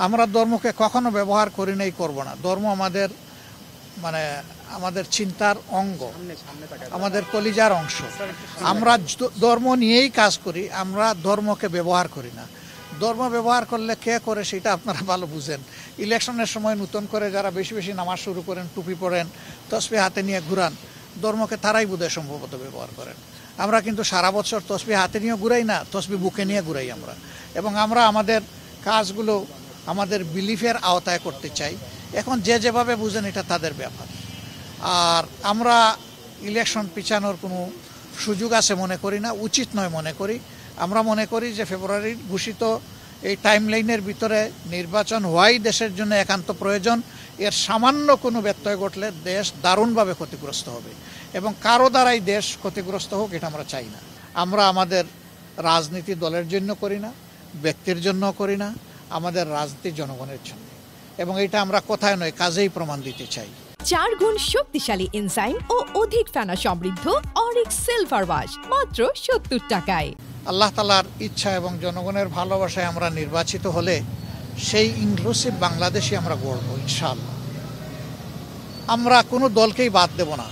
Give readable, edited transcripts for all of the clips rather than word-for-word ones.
আমরা ধর্মকে কখনো ব্যবহার করি নাই, করব না। ধর্ম আমাদের আমাদের চিন্তার অঙ্গ, আমাদের কলিজার অংশ। আমরা ধর্ম নিয়েই কাজ করি, আমরা ধর্মকে ব্যবহার করি না। ধর্ম ব্যবহার করলে কে করে সেটা আপনারা ভালো বুঝেন। ইলেকশনের সময় নতুন করে যারা বেশি বেশি নামাজ শুরু করেন, টুপি পরেন, তসবিহ হাতে নিয়ে ঘুরান, ধর্মকে তারাই বোধহয় সম্ভবত ব্যবহার করেন। আমরা কিন্তু সারা বছর তসবিহ হাতে নিয়ে ঘুরাই না, তসবিহ বুকে নিয়ে ঘুরাই আমরা। এবং আমরা আমাদের কাজগুলো আমাদের বিলিফের আওতায় করতে চাই। এখন যে যেভাবে বুঝেন এটা তাদের ব্যাপার। আর আমরা ইলেকশন পিছানোর কোনো সুযোগ আছে মনে করি না, উচিত নয় মনে করি। আমরা মনে করি যে ফেব্রুয়ারির ঘোষিত এই টাইমলাইনের ভিতরে নির্বাচন হওয়াই দেশের জন্য একান্ত প্রয়োজন। এর সামান্য কোনো ব্যত্যয় ঘটলে দেশ দারুণভাবে ক্ষতিগ্রস্ত হবে, এবং কারো দ্বারাই দেশ ক্ষতিগ্রস্ত হোক এটা আমরা চাই না। আমরা আমাদের রাজনীতি দলের জন্য করি না, ব্যক্তির জন্য করি না, আমাদের রাজনীতি জনগণের জন্য, এবং এটা আমরা কথায় নয় কাজেই প্রমাণ দিতে চাই। 4 গুণ শক্তিশালী এনজাইম ও অধিক ফেনা সমৃদ্ধ অরিক সিলভার ওয়াশ মাত্র 70 টাকায়। আল্লাহ তাআলার ইচ্ছা এবং জনগণের ভালোবাসায় আমরা নির্বাচিত হলে সেই ইনক্লুসিভ বাংলাদেশই আমরা গড়ব ইনশাআল্লাহ। আমরা কোনো দলকেই বাদ দেব না।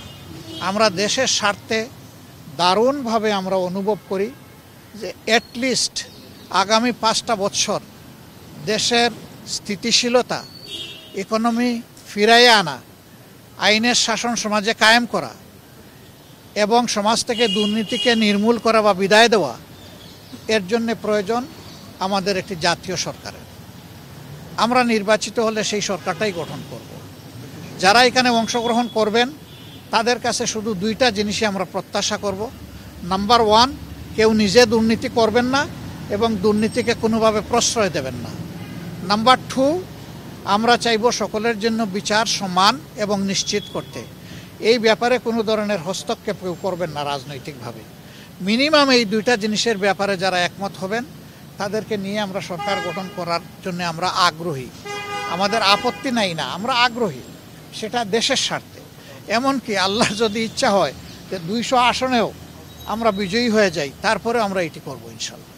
আমরা দেশের স্বার্থে দারুণভাবে আমরা অনুভব করি যে অ্যাটলিস্ট আগামী 5টা বছর দেশের স্থিতিশীলতা, ইকোনমি ফিরাইয়ে আনা, আইনের শাসন সমাজে কায়েম করা এবং সমাজ থেকে দুর্নীতিকে নির্মূল করা বা বিদায় দেওয়া, এর জন্য প্রয়োজন আমাদের একটি জাতীয় সরকারের। আমরা নির্বাচিত হলে সেই সরকারটাই গঠন করব। যারা এখানে অংশগ্রহণ করবেন তাদের কাছে শুধু 2টা জিনিসই আমরা প্রত্যাশা করব। নাম্বার 1, কেউ নিজে দুর্নীতি করবেন না এবং দুর্নীতিকে কোনোভাবে প্রশ্রয় দেবেন না। নাম্বার 2, আমরা চাইব সকলের জন্য বিচার সমান এবং নিশ্চিত করতে। এই ব্যাপারে কোনো ধরনের হস্তক্ষেপ কেউ করবেন না রাজনৈতিকভাবে। মিনিমাম এই 2টা জিনিসের ব্যাপারে যারা একমত হবেন তাদেরকে নিয়ে আমরা সরকার গঠন করার জন্য আমরা আগ্রহী। আমাদের আপত্তি নাই না, আমরা আগ্রহী, সেটা দেশের স্বার্থে। এমনকি আল্লাহ যদি ইচ্ছা হয় যে 200 আসনেও আমরা বিজয়ী হয়ে যাই, তারপরে আমরা এটি করব ইনশাল্লাহ।